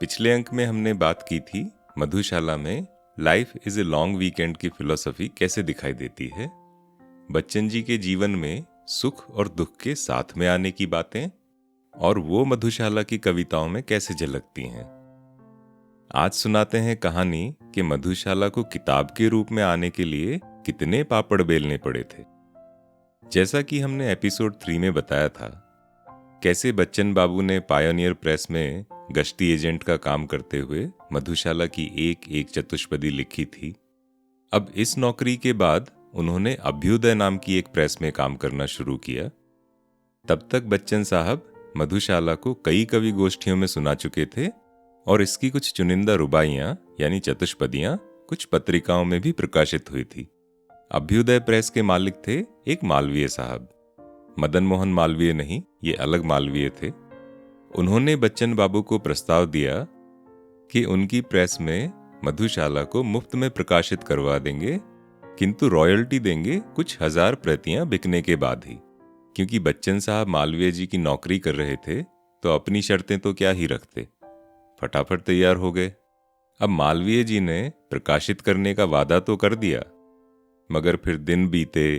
पिछले अंक में हमने बात की थी मधुशाला में life is a long weekend की फिलॉसफी कैसे दिखाई देती है, बच्चन जी के जीवन में सुख और दुख के साथ में आने की बातें और वो मधुशाला की कविताओं में कैसे झलकती हैं। आज सुनाते हैं कहानी कि मधुशाला को किताब के रूप में आने के लिए कितने पापड़ बेलने पड़े थे। जैसा कि हमने एपिसोड 3 में बताया था, कैसे बच्चन बाबू ने पायोनियर प्रेस में गश्ती एजेंट का काम करते हुए मधुशाला की एक एक चतुष्पदी लिखी थी। अब इस नौकरी के बाद उन्होंने अभ्युदय नाम की एक प्रेस में काम करना शुरू किया। तब तक बच्चन साहब मधुशाला को कई कवि गोष्ठियों में सुना चुके थे और इसकी कुछ चुनिंदा रुबाइयां यानी चतुष्पदियां कुछ पत्रिकाओं में भी प्रकाशित हुई थी। अभ्युदय प्रेस के मालिक थे एक मालवीय साहब, मदन मोहन मालवीय नहीं, ये अलग मालवीय थे। उन्होंने बच्चन बाबू को प्रस्ताव दिया कि उनकी प्रेस में मधुशाला को मुफ्त में प्रकाशित करवा देंगे, किंतु रॉयल्टी देंगे कुछ 1000 प्रतियां बिकने के बाद ही। क्योंकि बच्चन साहब मालवीय जी की नौकरी कर रहे थे तो अपनी शर्तें तो क्या ही रखते, फटाफट तैयार हो गए। अब मालवीय जी ने प्रकाशित करने का वादा तो कर दिया, मगर फिर दिन बीते,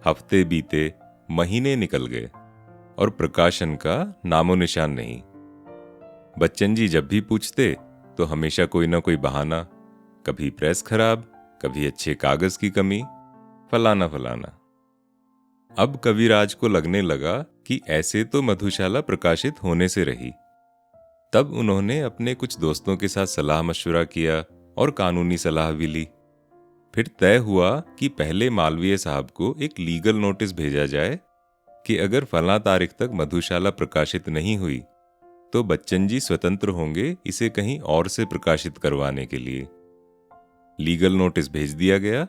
हफ्ते बीते, महीने निकल गए और प्रकाशन का नामो निशान नहीं। बच्चन जी जब भी पूछते तो हमेशा कोई ना कोई बहाना, कभी प्रेस खराब, कभी अच्छे कागज की कमी, फलाना फलाना। अब कविराज को लगने लगा कि ऐसे तो मधुशाला प्रकाशित होने से रही। तब उन्होंने अपने कुछ दोस्तों के साथ सलाह मशवरा किया और कानूनी सलाह भी ली। फिर तय हुआ कि पहले मालवीय साहब को एक लीगल नोटिस भेजा जाए कि अगर फला तारीख तक मधुशाला प्रकाशित नहीं हुई तो बच्चन जी स्वतंत्र होंगे इसे कहीं और से प्रकाशित करवाने के लिए। लीगल नोटिस भेज दिया गया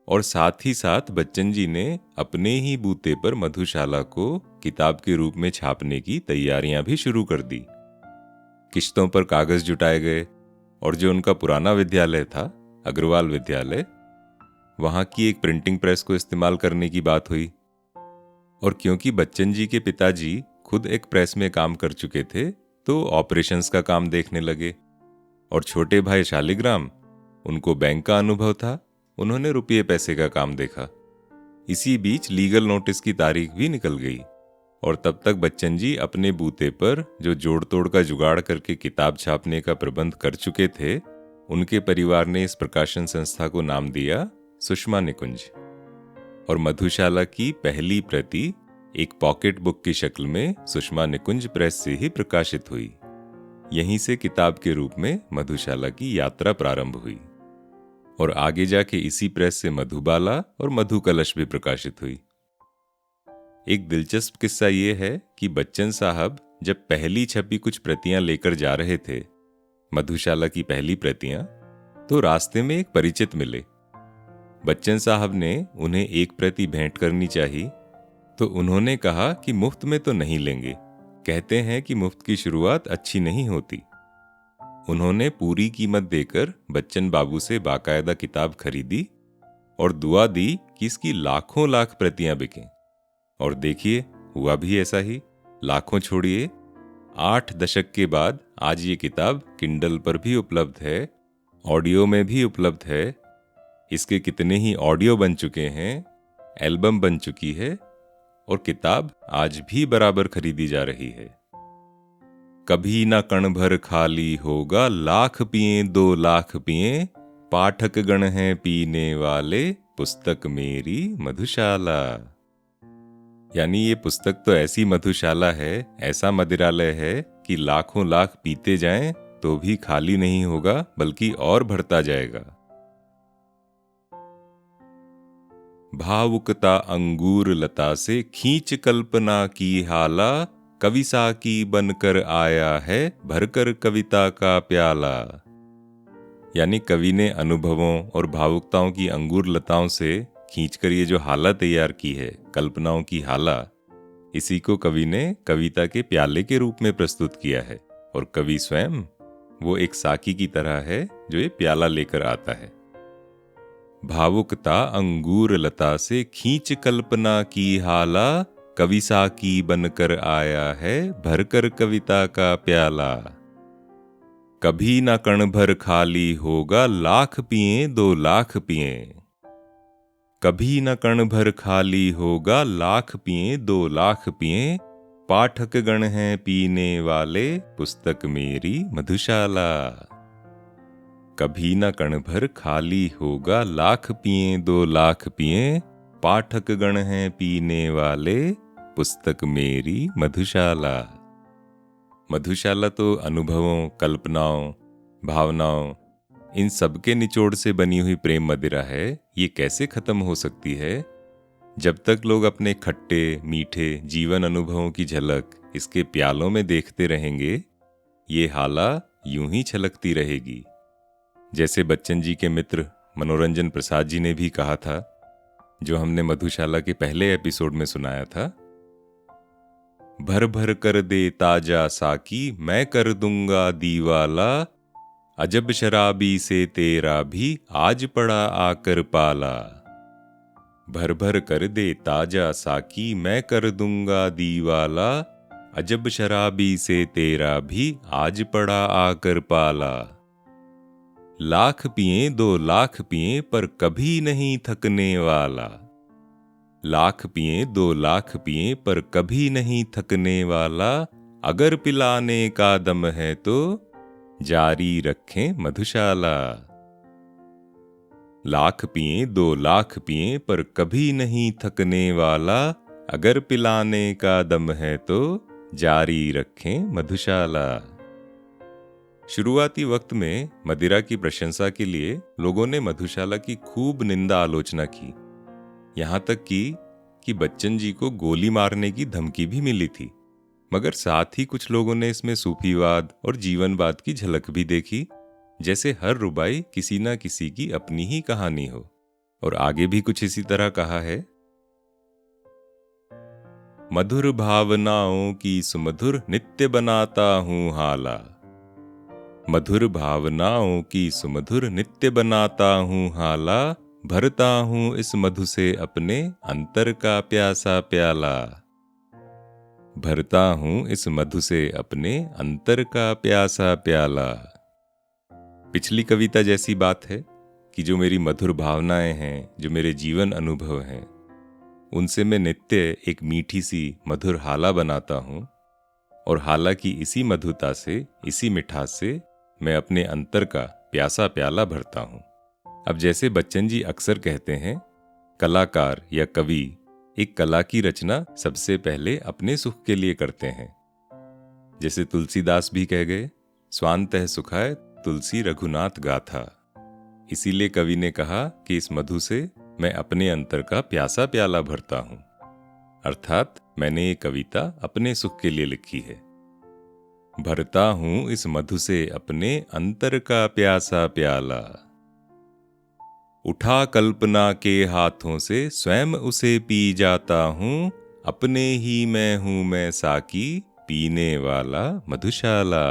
और साथ ही साथ बच्चन जी ने अपने ही बूते पर मधुशाला को किताब के रूप में छापने की तैयारियां भी शुरू कर दी। किश्तों पर कागज जुटाए गए और जो उनका पुराना विद्यालय था, अग्रवाल विद्यालय, वहां की एक प्रिंटिंग प्रेस को इस्तेमाल करने की बात हुई। और क्योंकि बच्चन जी के पिताजी खुद एक प्रेस में काम कर चुके थे तो ऑपरेशंस का काम देखने लगे। और छोटे भाई शालिग्राम, उनको बैंक का अनुभव था, उन्होंने रुपये पैसे का काम देखा। इसी बीच लीगल नोटिस की तारीख भी निकल गई और तब तक बच्चन जी अपने बूते पर जो जोड़ तोड़ का जुगाड़ करके किताब छापने का प्रबंध कर चुके थे, उनके परिवार ने इस प्रकाशन संस्था को नाम दिया सुषमा निकुंज। और मधुशाला की पहली प्रति एक पॉकेट बुक की शक्ल में सुषमा निकुंज प्रेस से ही प्रकाशित हुई। यहीं से किताब के रूप में मधुशाला की यात्रा प्रारंभ हुई और आगे जाके इसी प्रेस से मधुबाला और मधुकलश भी प्रकाशित हुई। एक दिलचस्प किस्सा ये है कि बच्चन साहब जब पहली छपी कुछ प्रतियां लेकर जा रहे थे, मधुशाला की पहली प्रतियां, तो रास्ते में एक परिचित मिले। बच्चन साहब ने उन्हें एक प्रति भेंट करनी चाहिए तो उन्होंने कहा कि मुफ्त में तो नहीं लेंगे, कहते हैं कि मुफ्त की शुरुआत अच्छी नहीं होती। उन्होंने पूरी कीमत देकर बच्चन बाबू से बाकायदा किताब खरीदी और दुआ दी कि इसकी लाखों लाख प्रतियां बिकें। और देखिए, हुआ भी ऐसा ही। लाखों छोड़िए, 8 दशक के बाद आज ये किताब किंडल पर भी उपलब्ध है, ऑडियो में भी उपलब्ध है। इसके कितने ही ऑडियो बन चुके हैं, एल्बम बन चुकी है और किताब आज भी बराबर खरीदी जा रही है। कभी ना कण भर खाली होगा, लाख पिए 2 लाख पिए, पाठक गण हैं पीने वाले, पुस्तक मेरी मधुशाला। यानी ये पुस्तक तो ऐसी मधुशाला है, ऐसा मदिरालय है कि लाखों लाख पीते जाएं तो भी खाली नहीं होगा, बल्कि और बढ़ता जाएगा। भावुकता अंगूर लता से खींच कल्पना की हाला, कवि साकी बनकर आया है भरकर कविता का प्याला। यानी कवि ने अनुभवों और भावुकताओं की अंगूर लताओं से खींचकर ये जो हाला तैयार की है, कल्पनाओं की हाला, इसी को कवि ने कविता के प्याले के रूप में प्रस्तुत किया है। और कवि स्वयं वो एक साकी की तरह है जो ये प्याला लेकर आता है। भावुकता अंगूर लता से खींच कल्पना की हाला, कवि साकी बनकर आया है भरकर कविता का प्याला। कभी न कण भर खाली होगा, लाख पिए 2 लाख पिए। कभी न कण भर खाली होगा, लाख पिए 2 लाख पिए। पाठक गण हैं पीने वाले, पुस्तक मेरी मधुशाला। कभी न कण भर खाली होगा, लाख पिए 2 लाख पिए। पाठक गण हैं पीने वाले, पुस्तक मेरी मधुशाला। मधुशाला तो अनुभवों, कल्पनाओं, भावनाओं, इन सब के निचोड़ से बनी हुई प्रेम मदिरा है। ये कैसे खत्म हो सकती है? जब तक लोग अपने खट्टे मीठे जीवन अनुभवों की झलक इसके प्यालों में देखते रहेंगे, ये हाला यूं ही छलकती रहेगी। जैसे बच्चन जी के मित्र मनोरंजन प्रसाद जी ने भी कहा था, जो हमने मधुशाला के पहले एपिसोड में सुनाया था, भर भर कर दे ताजा साकी, मैं कर दूंगा दीवाला। अजब शराबी से तेरा भी आज पड़ा आकर पाला। भर भर कर दे ताजा साकी, मैं कर दूंगा दीवाला। अजब शराबी से तेरा भी आज पड़ा आकर पाला। लाख पिए 2 लाख पिए, पर कभी नहीं थकने वाला। लाख पिए 2 लाख पिए, पर कभी नहीं थकने वाला। अगर पिलाने का दम है तो जारी रखें मधुशाला। लाख पिए 2 लाख पिए, पर कभी नहीं थकने वाला। अगर पिलाने का दम है तो जारी रखें मधुशाला। शुरुआती वक्त में मदिरा की प्रशंसा के लिए लोगों ने मधुशाला की खूब निंदा आलोचना की। यहां तक कि बच्चन जी को गोली मारने की धमकी भी मिली थी। मगर साथ ही कुछ लोगों ने इसमें सूफीवाद और जीवनवाद की झलक भी देखी, जैसे हर रुबाई किसी ना किसी की अपनी ही कहानी हो। और आगे भी कुछ इसी तरह कहा है, मधुर भावनाओं की सुमधुर नित्य बनाता हूँ हाला। मधुर भावनाओं की सुमधुर नित्य बनाता हूँ हाला। भरता हूँ इस मधु से अपने अंतर का प्यासा प्याला। भरता हूँ इस मधु से अपने अंतर का प्यासा प्याला। पिछली कविता जैसी बात है कि जो मेरी मधुर भावनाएं हैं, जो मेरे जीवन अनुभव हैं, उनसे मैं नित्य एक मीठी सी मधुर हाला बनाता हूँ। और हाला की इसी मधुरता से, इसी मिठास से मैं अपने अंतर का प्यासा प्याला भरता हूँ। अब जैसे बच्चन जी अक्सर कहते हैं, कलाकार या कवि एक कला की रचना सबसे पहले अपने सुख के लिए करते हैं। जैसे तुलसीदास भी कह गए, स्वांतः सुखाय तुलसी रघुनाथ गाथा। इसीलिए कवि ने कहा कि इस मधु से मैं अपने अंतर का प्यासा प्याला भरता हूं। अर्थात मैंने ये कविता अपने सुख के लिए लिखी है। भरता हूं इस मधु से अपने अंतर का प्यासा प्याला। उठा कल्पना के हाथों से स्वयं उसे पी जाता हूं। अपने ही मैं हूं मैं साकी, पीने वाला मधुशाला।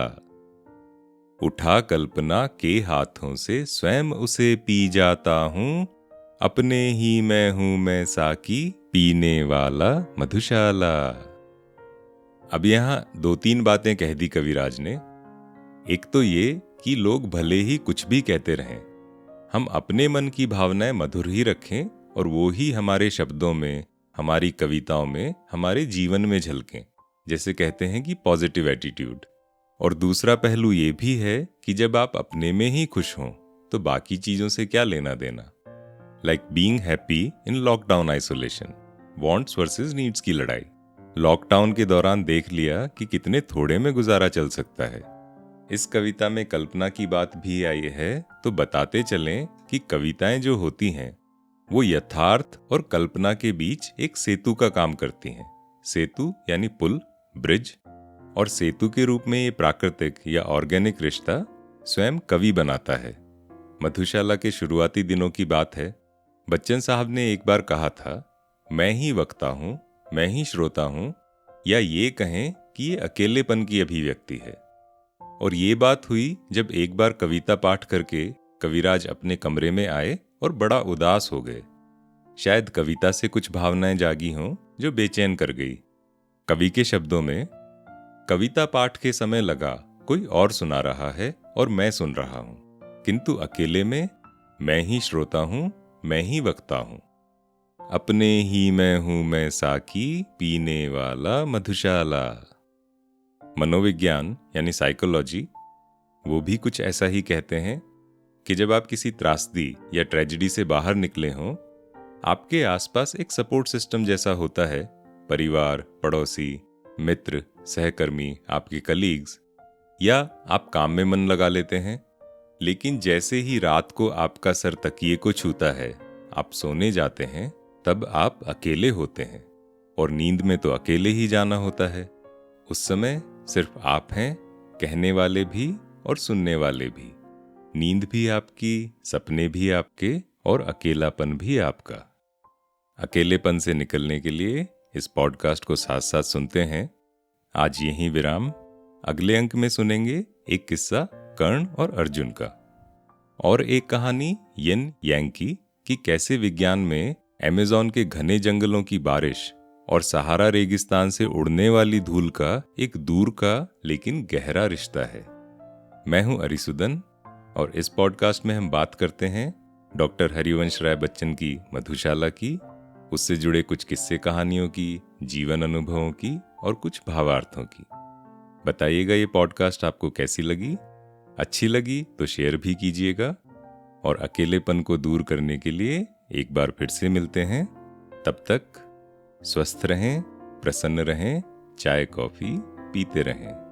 उठा कल्पना के हाथों से स्वयं उसे पी जाता हूं। अपने ही मैं हूं मैं साकी, पीने वाला मधुशाला। अब यहां 2-3 बातें कह दी कविराज ने। एक तो ये कि लोग भले ही कुछ भी कहते रहें, हम अपने मन की भावनाएं मधुर ही रखें और वो ही हमारे शब्दों में, हमारी कविताओं में, हमारे जीवन में झलकें। जैसे कहते हैं कि पॉजिटिव एटीट्यूड। और दूसरा पहलू ये भी है कि जब आप अपने में ही खुश हों तो बाकी चीजों से क्या लेना देना। Like being happy in lockdown isolation, wants versus needs की लड़ाई। लॉकडाउन के दौरान देख लिया कि कितने थोड़े में गुजारा चल सकता है। इस कविता में कल्पना की बात भी आई है, तो बताते चलें कि कविताएं जो होती हैं वो यथार्थ और कल्पना के बीच एक सेतु का काम करती हैं। सेतु यानी पुल, ब्रिज। और सेतु के रूप में ये प्राकृतिक या ऑर्गेनिक रिश्ता स्वयं कवि बनाता है। मधुशाला के शुरुआती दिनों की बात है। बच्चन साहब ने एक बार कहा था, मैं ही वक्ता हूं, मैं ही श्रोता हूं, या ये कहें कि ये अकेलेपन की अभिव्यक्ति है। और ये बात हुई जब एक बार कविता पाठ करके कविराज अपने कमरे में आए और बड़ा उदास हो गए। शायद कविता से कुछ भावनाएं जागी हों जो बेचैन कर गई। कवि के शब्दों में, कविता पाठ के समय लगा कोई और सुना रहा है और मैं सुन रहा हूं, किंतु अकेले में मैं ही श्रोता हूं, मैं ही वक्ता हूं। अपने ही मैं हूं मैं साकी, पीने वाला मधुशाला। मनोविज्ञान यानी साइकोलॉजी वो भी कुछ ऐसा ही कहते हैं कि जब आप किसी त्रासदी या ट्रेजेडी से बाहर निकले हों, आपके आसपास एक सपोर्ट सिस्टम जैसा होता है। परिवार, पड़ोसी, मित्र, सहकर्मी, आपके कलीग्स, या आप काम में मन लगा लेते हैं। लेकिन जैसे ही रात को आपका सर तकिए को छूता है, आप सोने जाते हैं, तब आप अकेले होते हैं और नींद में तो अकेले ही जाना होता है। उस समय सिर्फ आप हैं, कहने वाले भी और सुनने वाले भी। नींद भी आपकी, सपने भी आपके और अकेलापन भी आपका। अकेलेपन से निकलने के लिए इस पॉडकास्ट को साथ साथ सुनते हैं। आज यहीं विराम। अगले अंक में सुनेंगे एक किस्सा कर्ण और अर्जुन का, और एक कहानी यिन यांग की कि कैसे विज्ञान में अमेज़न के घने जंगलों की बारिश और सहारा रेगिस्तान से उड़ने वाली धूल का एक दूर का लेकिन गहरा रिश्ता है। मैं हूं अरिसुदन और इस पॉडकास्ट में हम बात करते हैं डॉक्टर हरिवंश राय बच्चन की मधुशाला की, उससे जुड़े कुछ किस्से कहानियों की, जीवन अनुभवों की और कुछ भावार्थों की। बताइएगा ये पॉडकास्ट आपको कैसी लगी। अच्छी लगी तो शेयर भी कीजिएगा, और अकेलेपन को दूर करने के लिए एक बार फिर से मिलते हैं। तब तक स्वस्थ रहें, प्रसन्न रहें, चाय कॉफी पीते रहें।